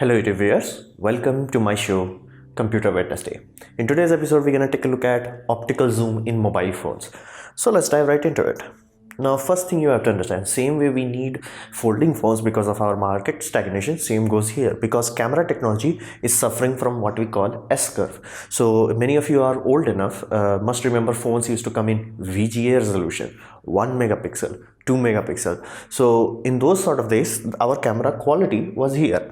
Hello YouTube viewers, welcome to my show Computer Wednesday. In today's episode we're going to take a look at optical zoom in mobile phones. So let's dive right into it. Now first thing you have to understand, same way we need folding phones because of our market stagnation, same goes here because camera technology is suffering from what we call S-curve. So many of you are old enough, must remember phones used to come in VGA resolution, 1 megapixel, 2 megapixel. So in those sort of days our camera quality was here.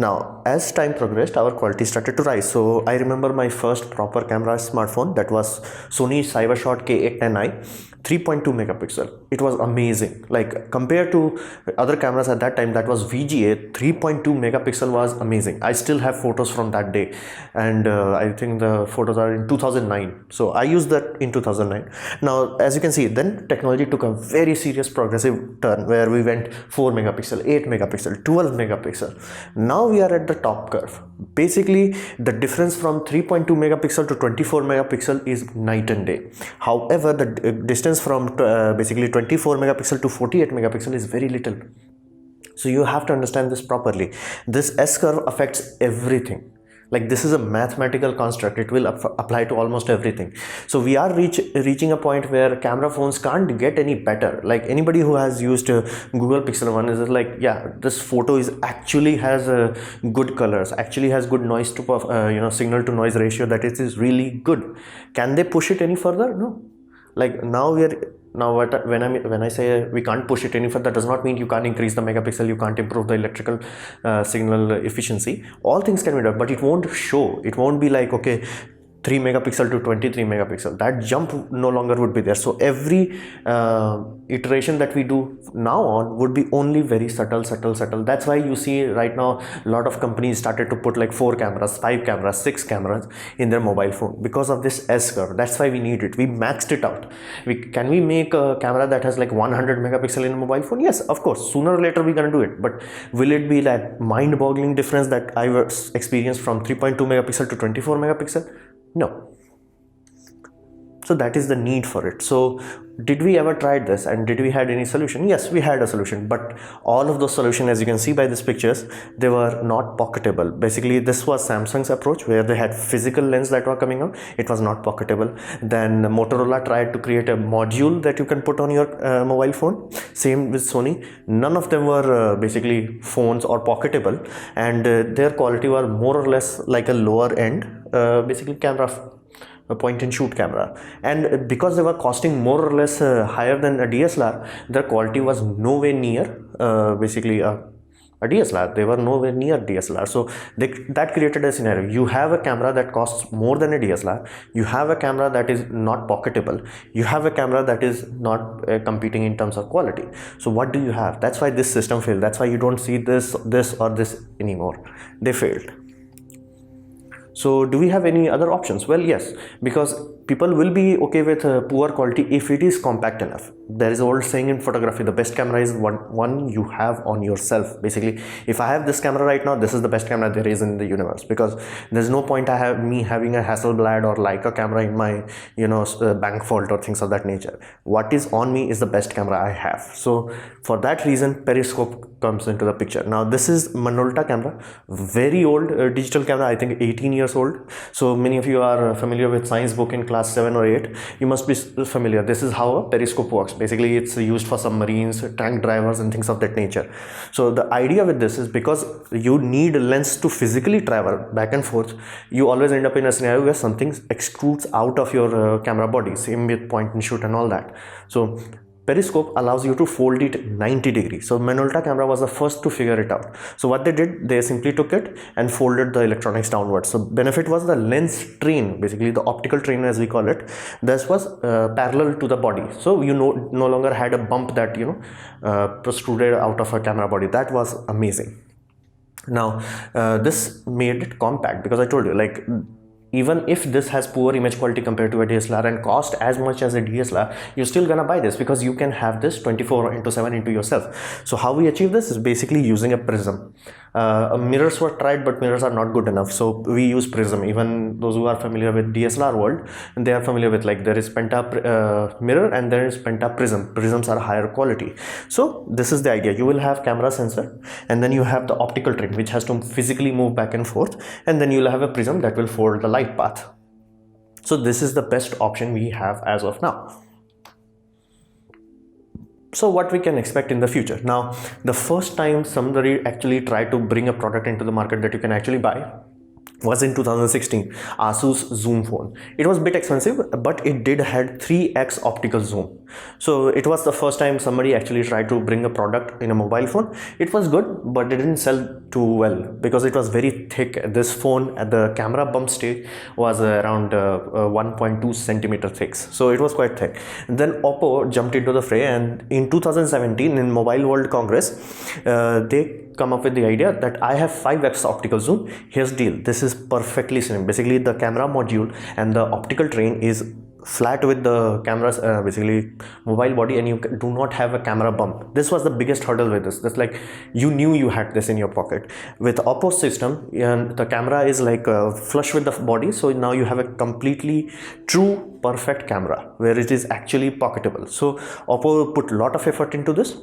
Now, as time progressed, our quality started to rise. So I remember my first proper camera smartphone, that was Sony Cybershot K810i, 3.2 megapixel. It was amazing. Like compared to other cameras at that time, that was VGA, 3.2 megapixel was amazing. I still have photos from that day, and I think the photos are in 2009. So I used that in 2009. Now, as you can see, then technology took a very serious progressive turn where we went 4 megapixel, 8 megapixel, 12 megapixel. Now we are at the top curve. Basically the difference from 3.2 megapixel to 24 megapixel is night and day. However, the distance from basically 24 megapixel to 48 megapixel is very little. So you have to understand this properly. This S curve affects everything. Like this is a mathematical construct, it will apply to almost everything. So we are reaching a point where camera phones can't get any better. Like anybody who has used Google Pixel 1 is like, yeah, this photo is actually has good colors, actually has good noise to signal to noise ratio, that it is really good. Can they push it any further? No. Like now when I say we can't push it any further, does not mean you can't increase the megapixel, you can't improve the electrical signal efficiency. All things can be done, but it won't show. It won't be like, okay, 3 megapixel to 23 megapixel, that jump no longer would be there. So every iteration that we do now on would be only very subtle. That's why you see right now a lot of companies started to put like 4 cameras, 5 cameras, 6 cameras in their mobile phone because of this S curve. That's why we need it. We maxed it out. Can we make a camera that has like 100 megapixel in a mobile phone? Yes, of course, sooner or later we're gonna do it, but will it be like mind-boggling difference that I experienced from 3.2 megapixel to 24 megapixel? No. So that is the need for it. So did we ever try this and did we had any solution? Yes, we had a solution, but all of those solutions, as you can see by these pictures, they were not pocketable. Basically this was Samsung's approach where they had physical lens that were coming out. It was not pocketable. Then Motorola tried to create a module that you can put on your mobile phone. Same with Sony. None of them were basically phones or pocketable, and their quality were more or less like a lower end basically camera, a point and shoot camera, and because they were costing more or less higher than a DSLR, their quality was nowhere near basically a DSLR. They were nowhere near DSLR. So that created a scenario. You have a camera that costs more than a DSLR, you have a camera that is not pocketable, you have a camera that is not competing in terms of quality. So what do you have? That's why this system failed. That's why you don't see this or this anymore. They failed. So do we have any other options? Well, yes, because people will be okay with poor quality if it is compact enough. There is an old saying in photography, the best camera is one you have on yourself. Basically, if I have this camera right now, this is the best camera there is in the universe, because there's no point me having a Hasselblad or Leica camera in my bank vault or things of that nature. What is on me is the best camera I have. So for that reason, Periscope comes into the picture. Now this is Minolta camera, very old digital camera, I think 18 years old. So many of you are familiar with science book in class 7 or 8. You must be familiar. This is how a periscope works. Basically it's used for submarines, tank drivers and things of that nature. So the idea with this is, because you need a lens to physically travel back and forth, you always end up in a scenario where something extrudes out of your camera body. Same with point and shoot and all that. So Periscope allows you to fold it 90 degrees. So Minolta camera was the first to figure it out. So what they did, they simply took it and folded the electronics downwards. So benefit was the lens train, basically the optical train as we call it. This was parallel to the body. So you no longer had a bump that protruded out of a camera body. That was amazing. Now this made it compact, because I told you, like, even if this has poor image quality compared to a DSLR and cost as much as a DSLR, you're still gonna buy this because you can have this 24/7 into yourself. So how we achieve this is basically using a prism. Mirrors were tried, but mirrors are not good enough, so we use prism. Even those who are familiar with DSLR world, they are familiar with, like, there is penta mirror and there is penta prism. Prisms are higher quality. So this is the idea. You will have camera sensor, and then you have the optical train which has to physically move back and forth, and then you'll have a prism that will fold the light path. So this is the best option we have as of now. So what we can expect in the future? Now, the first time somebody actually tried to bring a product into the market that you can actually buy was in 2016, Asus Zenfone. It was a bit expensive, but it did had 3x optical zoom. So it was the first time somebody actually tried to bring a product in a mobile phone. It was good, but it didn't sell too well because it was very thick. This phone at the camera bump stage was around 1.2 centimeter thick. So it was quite thick. Then Oppo jumped into the fray, and in 2017 in Mobile World Congress, they come up with the idea that I have 5x optical zoom. Here's the deal. This is perfectly slim. Basically, the camera module and the optical train is flat with the camera's basically mobile body, and you do not have a camera bump. This was the biggest hurdle with this. That's like you knew you had this in your pocket. With Oppo system, and the camera is like flush with the body, so now you have a completely true perfect camera where it is actually pocketable. So Oppo put a lot of effort into this,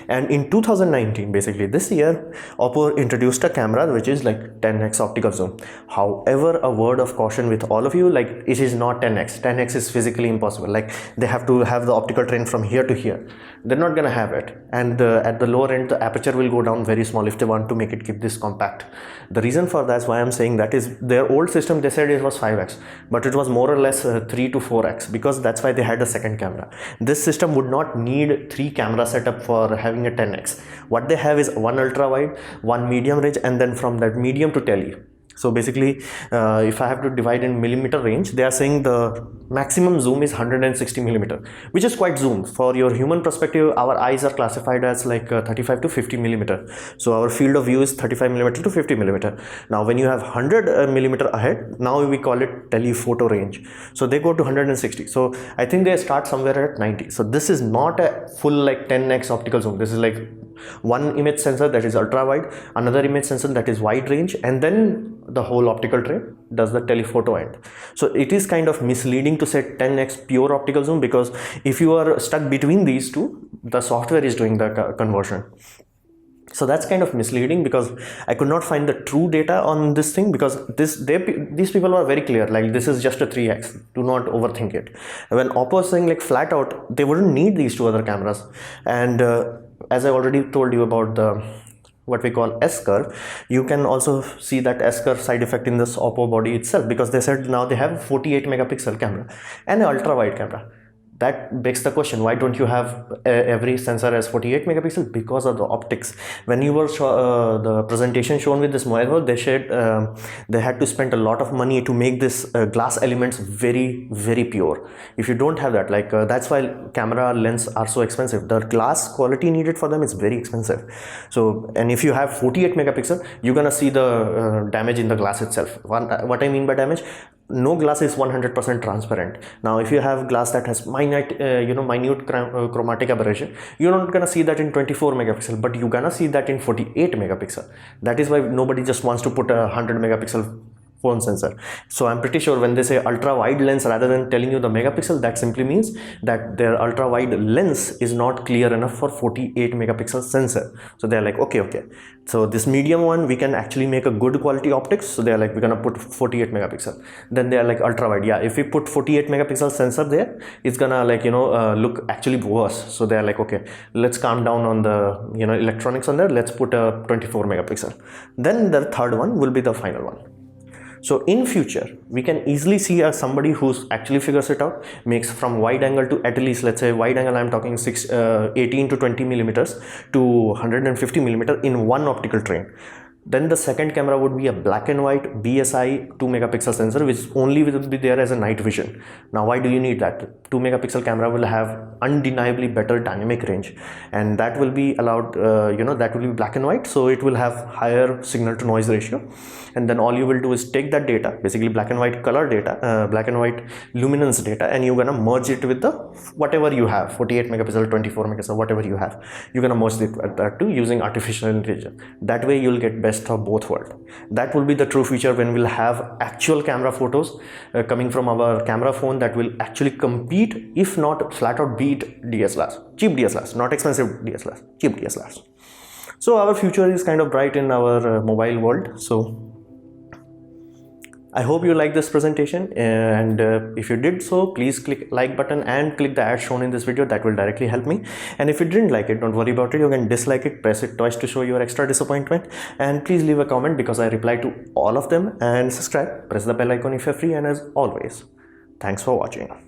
and in 2019, basically this year, Oppo introduced a camera which is like 10x optical zoom. However, a word of caution with all of you, like, it is not 10x. 10x is physically impossible. Like, they have to have the optical train from here to here. They're not gonna have it, and at the lower end the aperture will go down very small if they want to make it keep this compact. The reason for that's why I'm saying that is their old system, they said it was 5x, but it was more or less 3 to 4x, because that's why they had a second camera. This system would not need 3 camera setup for having a 10x. What they have is one ultra wide, one medium range, and then from that medium to tele. So basically, if I have to divide in millimeter range, they are saying the maximum zoom is 160 millimeter, which is quite zoom. For your human perspective, our eyes are classified as like 35 to 50 millimeter. So our field of view is 35 millimeter to 50 millimeter. Now, when you have 100 millimeter ahead, now we call it telephoto range. So they go to 160. So I think they start somewhere at 90. So this is not a full like 10x optical zoom. This is like one image sensor that is ultra wide, another image sensor that is wide range, and then the whole optical train does the telephoto end. So it is kind of misleading to say 10x pure optical zoom, because if you are stuck between these two, the software is doing the conversion. So that's kind of misleading, because I could not find the true data on this thing, because these people are very clear, like, this is just a 3x, do not overthink it. When Oppo is saying like flat out, they wouldn't need these two other cameras. And as I already told you about the what we call SCurve, you can also see that SCurve side effect in this Oppo body itself, because they said now they have a 48 megapixel camera and an ultra wide camera. That begs the question, why don't you have every sensor as 48 megapixel? Because of the optics. When you were the presentation shown with this mobile, they said they had to spend a lot of money to make this glass elements very, very pure. If you don't have that, like that's why camera lens are so expensive. The glass quality needed for them is very expensive. So, and if you have 48 megapixel, you're gonna see the damage in the glass itself. What I mean by damage, no glass is 100% transparent. Now, if you have glass that has minute chromatic aberration, you're not gonna see that in 24 megapixel, but you're gonna see that in 48 megapixel. That is why nobody just wants to put a 100 megapixel phone sensor. So I'm pretty sure when they say ultra wide lens rather than telling you the megapixel, that simply means that their ultra wide lens is not clear enough for 48 megapixel sensor. So they're like, okay, so this medium one, we can actually make a good quality optics. So they're like, we're gonna put 48 megapixel. Then they're like, ultra wide, yeah, if we put 48 megapixel sensor there, it's gonna like, look actually worse. So they're like, okay, let's calm down on the electronics on there, let's put a 24 megapixel. Then the third one will be the final one. So in future, we can easily see somebody who's actually figures it out, makes from wide angle to at least, let's say wide angle, I'm talking 18 to 20 millimeters to 150 millimeter in one optical train. Then the second camera would be a black and white BSI 2 megapixel sensor, which only will be there as a night vision. Now, why do you need that? 2 megapixel camera will have undeniably better dynamic range, and that will be allowed, that will be black and white, so it will have higher signal to noise ratio. And then all you will do is take that data, basically black and white color data, black and white luminance data, and you're gonna merge it with the whatever you have, 48 megapixel, 24 megapixel, whatever you have. You're gonna merge that to using artificial intelligence. That way you'll get best best of both worlds. That will be the true future when we'll have actual camera photos coming from our camera phone that will actually compete, if not flat out beat DSLRs, cheap DSLRs, not expensive DSLRs, cheap DSLRs. So our future is kind of bright in our mobile world. So I hope you like this presentation, and if you did so, please click like button and click the ad shown in this video. That will directly help me. And if you didn't like it, don't worry about it. You can dislike it, press it twice to show your extra disappointment, and please leave a comment because I reply to all of them, and subscribe, press the bell icon if you're free, and as always, thanks for watching.